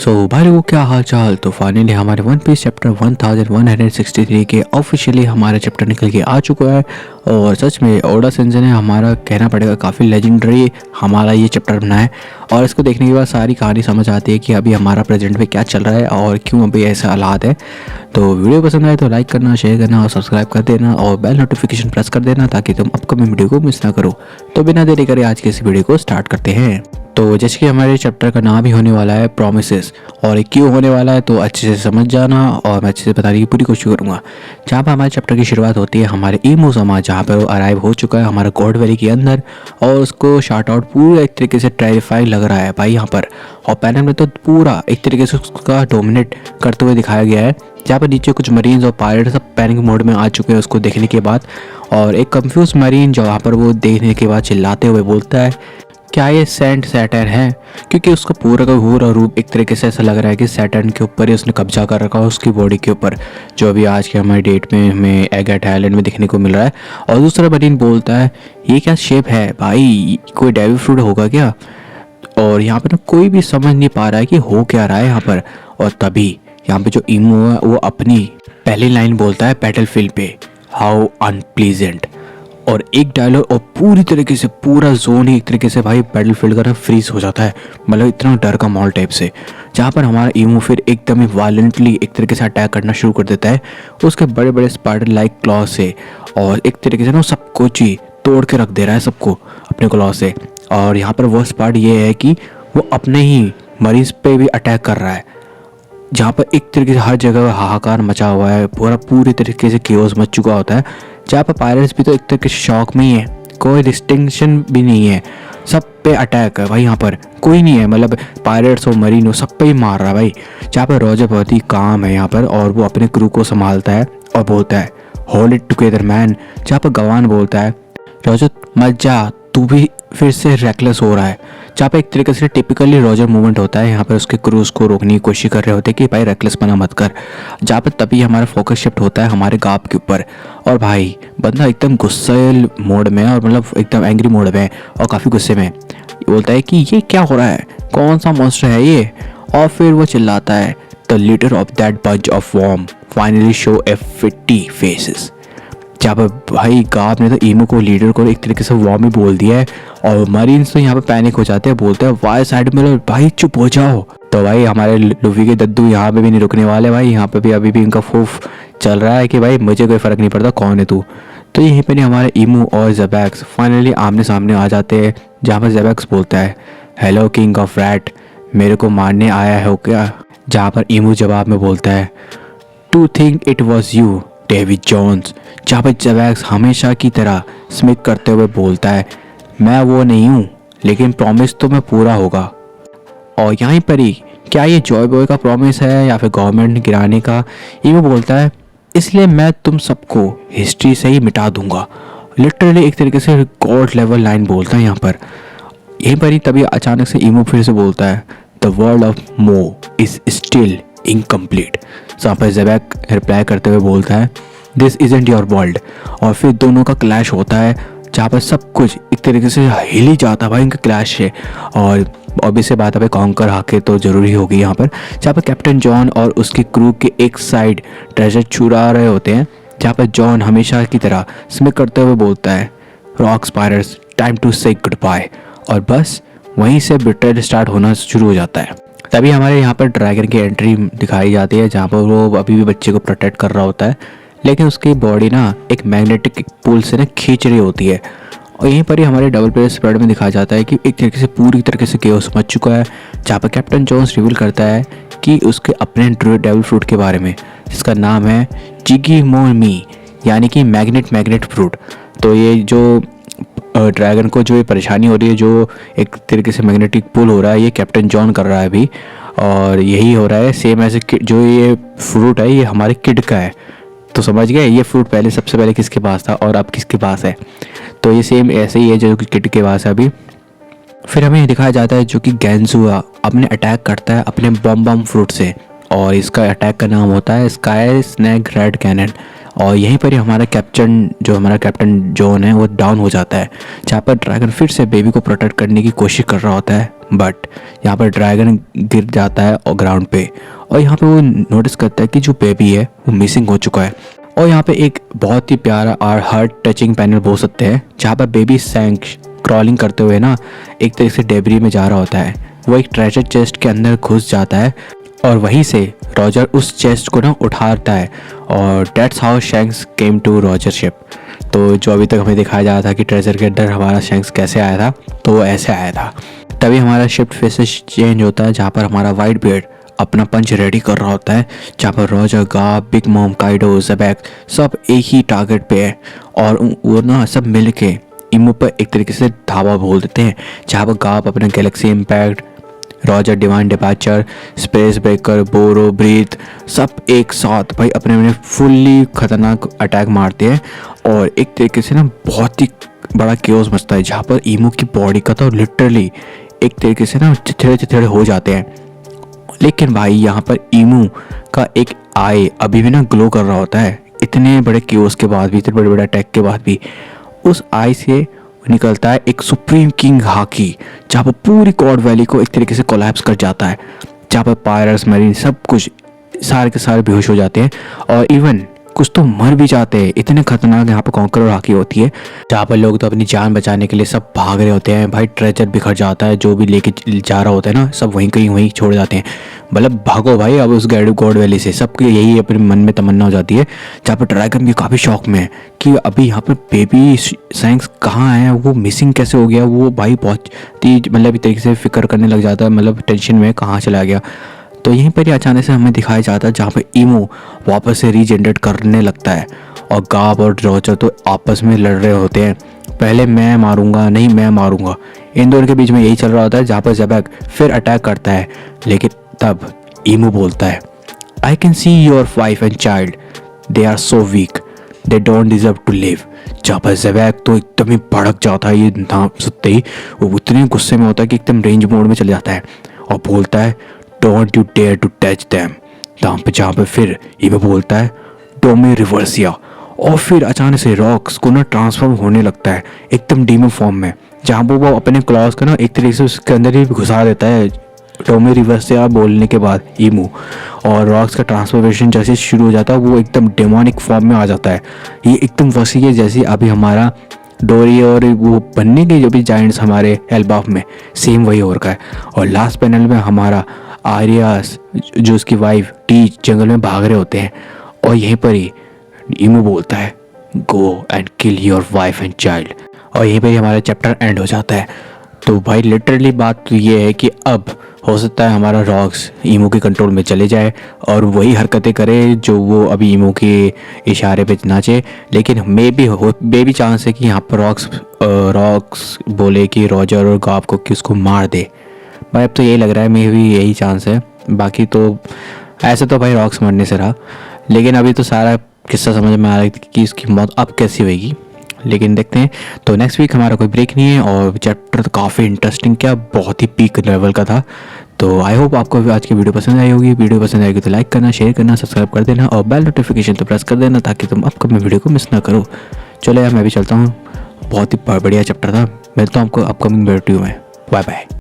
सो भाई लोगों क्या हाल चाल। तो फाइनली हमारे वन पीस चैप्टर 1163 के ऑफिशियली हमारा चैप्टर निकल के आ चुका है। और सच में ओडा सेंसेई ने हमारा कहना पड़ेगा काफ़ी लेजेंडरी हमारा ये चैप्टर बना है। और इसको देखने के बाद सारी कहानी समझ आती है कि अभी हमारा प्रेजेंट में क्या चल रहा है और क्यों अभी ऐसा हालात है। तो वीडियो पसंद आए तो लाइक करना, शेयर करना और सब्सक्राइब कर देना और बेल नोटिफिकेशन प्रेस कर देना ताकि तुम अपकमिंग वीडियो को मिस ना करो। तो बिना देरी करे आज के इस वीडियो को स्टार्ट करते हैं। तो जैसे कि हमारे चैप्टर का नाम ही होने वाला है प्रोमिसेस, और ये क्यों होने वाला है तो अच्छे से समझ जाना और मैं अच्छे से बताने की पूरी कोशिश करूँगा। जहाँ पर हमारे चैप्टर की शुरुआत होती है हमारे ईमो समाज, जहाँ पर वो अराइव हो चुका है हमारा गॉड वैली के अंदर और उसको शार्ट आउट पूरा एक तरीके से टेरिफाई लग रहा है भाई यहाँ पर। और पैनल में तो पूरा एक तरीके से उसका डोमिनेट करते हुए दिखाया गया है, जहाँ पर नीचे कुछ मरीन्स और पायलट सब पैनिक मोड में आ चुके हैं उसको देखने के बाद। और एक कंफ्यूज मरीन जो वहाँ पर वो देखने के बाद चिल्लाते हुए बोलता है क्या ये सेंट सैटर्न है, क्योंकि उसका पूरा का पूरा रूप एक तरीके से ऐसा लग रहा है कि सैटर्न के ऊपर ही उसने कब्जा कर रखा है, उसकी बॉडी के ऊपर, जो अभी आज के हमारी डेट में हमें एगेट आइलैंड में देखने को मिल रहा है। और दूसरा मरीन बोलता है ये क्या शेप है भाई, कोई डेविल फ्रूट होगा क्या। और यहाँ पर ना कोई भी समझ नहीं पा रहा है कि हो क्या रहा है यहाँ पर। और तभी यहाँ पे जो ईमो है वो अपनी पहली लाइन बोलता है बैटलफील्ड पे, हाउ अनप्लीजेंट। और एक डायलॉग और पूरी तरीके से पूरा जोन ही एक तरीके से भाई बैटलफील्ड का ना फ्रीज हो जाता है, मतलब इतना डर का माहौल टाइप से, जहाँ पर हमारा ईमो फिर एकदम ही वायलेंटली एक तरीके से अटैक करना शुरू कर देता है उसके बड़े बड़े स्पाइडर लाइक क्लॉ से। और एक तरीके से ना सब कुछ ही तोड़ के रख दे रहा है सबको अपने क्लॉ से। और यहाँ पर वर्स्ट पार्ट ये है कि वो अपने ही मरीज पे भी अटैक कर रहा है, जहाँ पर एक तरीके से हर जगह हाहाकार मचा हुआ है, पूरी तरीके से केओस मच चुका होता है। जहाँ पर पायरेट्स भी तो एक तरीके से शॉक में ही है, कोई डिस्टिंक्शन भी नहीं है, सब पे अटैक है भाई। यहाँ पर कोई नहीं है, मतलब पायरेट्स हो मरीन हो सब पे ही मार रहा है भाई। जहाँ पर रॉजर बहुत ही काम है यहाँ पर और वो अपने क्रू को संभालता है और बोलता है होल्ड इट टुगेदर मैन। जहाँ पर गवान बोलता है रॉजर मत जा, तू भी फिर से रेकलेस हो रहा है। जहाँ पे एक तरीके से टिपिकली रॉजर मूवमेंट होता है, यहाँ पर उसके क्रूज को रोकने की कोशिश कर रहे होते हैं कि भाई रेकलेस बना मत कर। जहाँ पर तभी हमारा फोकस शिफ्ट होता है हमारे गाप के ऊपर और भाई बंदा एकदम गुस्सेल मोड में है और मतलब एकदम एंग्री मोड में है और काफ़ी गुस्से में बोलता है कि ये क्या हो रहा है, कौन सा मॉन्स्टर है ये। और फिर वो चिल्लाता है the leader of that bunch of worm finally show a 50 faces. जहाँ पर भाई गाप ने तो ईमो को लीडर को एक तरीके से वॉर्म ही बोल दिया है और मरीन्स तो यहाँ पे पैनिक हो जाते हैं, बोलते हैं वाई साइड में लो भाई, चुप हो जाओ। तो भाई हमारे लूफी के दद्दू यहाँ पे भी नहीं रुकने वाले भाई, यहाँ पे भी अभी भी इनका फूफ चल रहा है कि भाई मुझे कोई फ़र्क नहीं पड़ता कौन है तू। तो यहीं पर नहीं हमारे ईमो और ज़ेबैक्स फाइनली आमने सामने आ जाते हैं, जहाँ पर ज़ेबैक्स बोलता है हेलो किंग ऑफ रैट, मेरे को मारने आया हो क्या। जहाँ पर ईमो जवाब में बोलता है to think it was you David Jones. जहाँ पर ज़ेबैक्स हमेशा की तरह स्मिक करते हुए बोलता है मैं वो नहीं हूँ, लेकिन प्रॉमिस तो मैं पूरा होगा। और यहीं पर ही क्या ये जॉय बॉय का प्रॉमिस है या फिर गवर्नमेंट गिराने का। ये बोलता है इसलिए मैं तुम सबको हिस्ट्री से ही मिटा दूंगा। लिटरली एक तरीके से गॉड लेवल लाइन बोलता है यहाँ पर। यहीं पर ही तभी अचानक से ईमो फिर से बोलता है द वर्ल्ड ऑफ मो इज स्टिल इनकम्प्लीट। जहाँ पर ज़ेबैक रिप्लाई करते हुए बोलता है दिस इजेंट योर वर्ल्ड। और फिर दोनों का क्लैश होता है, जहाँ पर सब कुछ एक तरीके से हिल ही जाता है भाई इनका क्लैश है। और ऑब्वियस से बात है कॉन्कर हाके तो ज़रूरी होगी यहाँ पर। जहाँ पर कैप्टन जॉन और उसकी क्रू के एक साइड ट्रेजर चुरा रहे होते हैं, जहाँ पर जॉन हमेशा की तरह स्मिक करते हुए बोलता है रॉक स्पाइडर्स टाइम टू से गुड बाय। और बस वहीं से बिट्रेल स्टार्ट होना शुरू हो जाता है। तभी हमारे यहाँ पर ड्रैगन की एंट्री दिखाई जाती है, जहाँ पर वो अभी भी बच्चे को प्रोटेक्ट कर रहा होता है, लेकिन उसकी बॉडी ना एक मैग्नेटिक पुल से ना खींच रही होती है। और यहीं पर ही हमारे डबल प्लेयर स्प्रेड में दिखाया जाता है कि एक तरीके से पूरी तरीके से केओस मच चुका है, जहाँ पर कैप्टन जॉन्स रिवील करता है कि उसके अपने डेविल फ्रूट के बारे में, जिसका नाम है जिगी मोमी, यानी कि मैग्नेट फ्रूट। तो ये जो ड्रैगन को जो ये परेशानी हो रही है, जो एक तरीके से मैग्नेटिक पुल हो रहा है, ये कैप्टन जॉन कर रहा है अभी। और यही हो रहा है सेम ऐसे जो ये फ्रूट है ये हमारे किड का है। तो समझ गए ये फ्रूट पहले सबसे पहले किसके पास था और अब किसके पास है। तो ये सेम ऐसे ही है जो कि किड के पास है अभी। फिर हमें दिखाया जाता है जो कि गैंजुआ अपने अटैक करता है अपने बम फ्रूट से, और इसका अटैक का नाम होता है स्काई स्नैक रेड कैनन। और यहीं पर ही हमारा कैप्टन जॉन है वो डाउन हो जाता है, जहाँ पर ड्रैगन फिर से बेबी को प्रोटेक्ट करने की कोशिश कर रहा होता है, बट यहाँ पर ड्रैगन गिर जाता है और ग्राउंड पे, और यहाँ पे वो नोटिस करता है कि जो बेबी है वो मिसिंग हो चुका है। और यहाँ पे एक बहुत ही प्यारा और हार्ट टचिंग पैनल बोल सकते हैं, जहाँ पर बेबी सैंक क्रॉलिंग करते हुए ना एक तरीके से डेबरी में जा रहा होता है। वो एक ट्रेजर चेस्ट के अंदर घुस जाता है और वहीं से रॉजर उस चेस्ट को ना उठाता है, और that's how Shanks came to Roger ship. तो जो अभी तक हमें दिखाया जा रहा था कि ट्रेजर के अंदर हमारा शैंक्स कैसे आया था, तो वो ऐसे आया था। तभी हमारा शिफ्ट फेसेस चेंज होता है, जहाँ पर हमारा वाइट बियर्ड अपना पंच रेडी कर रहा होता है, जहाँ पर रॉजर, गाब, बिग मॉम, काइडो, ज़ेबेक सब एक ही टारगेट पे है, और वो ना सब मिल के इमो पर एक तरीके से धावा बोल देते हैं, जहाँ पर गाब अपने galaxy impact, Roger divine departure, space breaker, बोरो, ब्रीथ सब एक साथ भाई अपने अपने फुल्ली खतरनाक अटैक मारते हैं, और एक तरीके से ना बहुत ही बड़ा केओस मचता है, जहाँ पर इमो की बॉडी का तो लिटरली एक तरीके से ना चिथड़े चिथड़े हो जाते हैं। लेकिन भाई यहाँ पर इमू का एक आई अभी भी ना ग्लो कर रहा होता है, इतने बड़े केओस के बाद भी, इतने बड़े बड़े अटैक के बाद भी। उस आई से निकलता है एक सुप्रीम किंग हाकी, जहाँ पर पूरी कॉड वैली को एक तरीके से कोलैप्स कर जाता है, जहाँ पर पायरट्स, मरीन सब कुछ सारे के सारे बेहोश हो जाते हैं, और इवन कुछ तो मर भी जाते हैं। इतने खतरनाक यहाँ पर कॉन्कर और हाकी होती है, जहाँ पर लोग तो अपनी जान बचाने के लिए सब भाग रहे होते हैं। भाई ट्रेजर बिखर जाता है, जो भी लेके जा रहा होता है ना सब वहीं कहीं वहीं छोड़ जाते हैं, मतलब भागो भाई अब उस गॉड वैली से। सबके यही अपने मन में तमन्ना हो जाती है, जहाँ पर ड्रैगन भी काफ़ी शौक में है कि अभी यहाँ पर बेबी सैंक्स कहाँ है, वो मिसिंग कैसे हो गया। वो भाई बहुत ही मतलब एक तरीके से फिक्र करने लग जाता है, मतलब टेंशन में कहाँ चला गया। तो यहीं पर ही अचानक से हमें दिखाया जाता है, जहाँ पे इमो वापस से रीजनरेट करने लगता है, और गाब और रॉजर तो आपस में लड़ रहे होते हैं, पहले मैं मारूंगा, नहीं मैं मारूंगा, इन दोनों के बीच में यही चल रहा होता है। जहाँ पर ज़ेबेक फिर अटैक करता है, लेकिन तब इमो बोलता है, I can see your wife and child, they are so weak, they don't deserve to live. जहाँ पर ज़ेबेक तो एकदम ही भड़क जाता है, ये नाम सुनते ही वो इतने गुस्से में होता है कि एकदम रेंज मोड में चले जाता है और बोलता है, don't you dare to touch them. जहाँ पे फिर इमो बोलता है, डोमे रिवर्सिया, और फिर अचानक से रॉक्स को ना ट्रांसफॉर्म होने लगता है एकदम डीमो फॉर्म में, जहाँ पर वो अपने क्लॉज का ना एक तरीके से उसके अंदर ही घुसा देता है डोमे रिवर्सिया बोलने के बाद इमो, और रॉक्स का ट्रांसफॉर्मेशन जैसे शुरू हो जाता है वो एकदम डेमोनिक फॉर्म में आ जाता है। ये एकदम वैसी है जैसे अभी हमारा डोरी और वो बनने के जो भी जाइंट्स हमारे एल्बाफ में सेम वही हो रखा है। और लास्ट पैनल में हमारा आर्यास जो उसकी वाइफ टी जंगल में भाग रहे होते हैं, और यहीं पर ही इमो बोलता है, go and kill your wife and child, और यहीं पर ही हमारा चैप्टर एंड हो जाता है। तो भाई लिटरली बात तो ये है कि अब हो सकता है हमारा रॉक्स इमो के कंट्रोल में चले जाए और वही हरकतें करे जो वो अभी इमो के इशारे पे नाचे, लेकिन मे भी चांस है कि यहाँ पर रॉक्स बोले कि रॉजर और गाब को कि उसको मार दे। भाई अब तो यही लग रहा है, मे भी यही चांस है। बाकी तो ऐसे तो भाई रॉक्स मरने से रहा, लेकिन अभी तो सारा किस्सा समझ में आ रहा है कि इसकी मौत अब कैसी होगी, लेकिन देखते हैं। तो नेक्स्ट वीक हमारा कोई ब्रेक नहीं है, और चैप्टर तो काफ़ी इंटरेस्टिंग क्या बहुत ही पीक लेवल का था। तो आई होप आपको आज की वीडियो पसंद आई होगी। वीडियो पसंद आएगी तो लाइक करना, शेयर करना, सब्सक्राइब कर देना, और बेल नोटिफिकेशन तो प्रेस कर देना ताकि तुम अपकमिंग वीडियो को मिस ना करो। चलो यार मैं भी चलता हूँ, बहुत ही बढ़िया चैप्टर था। मिलता हूँ आपको अपकमिंग वीडियो में। Bye bye.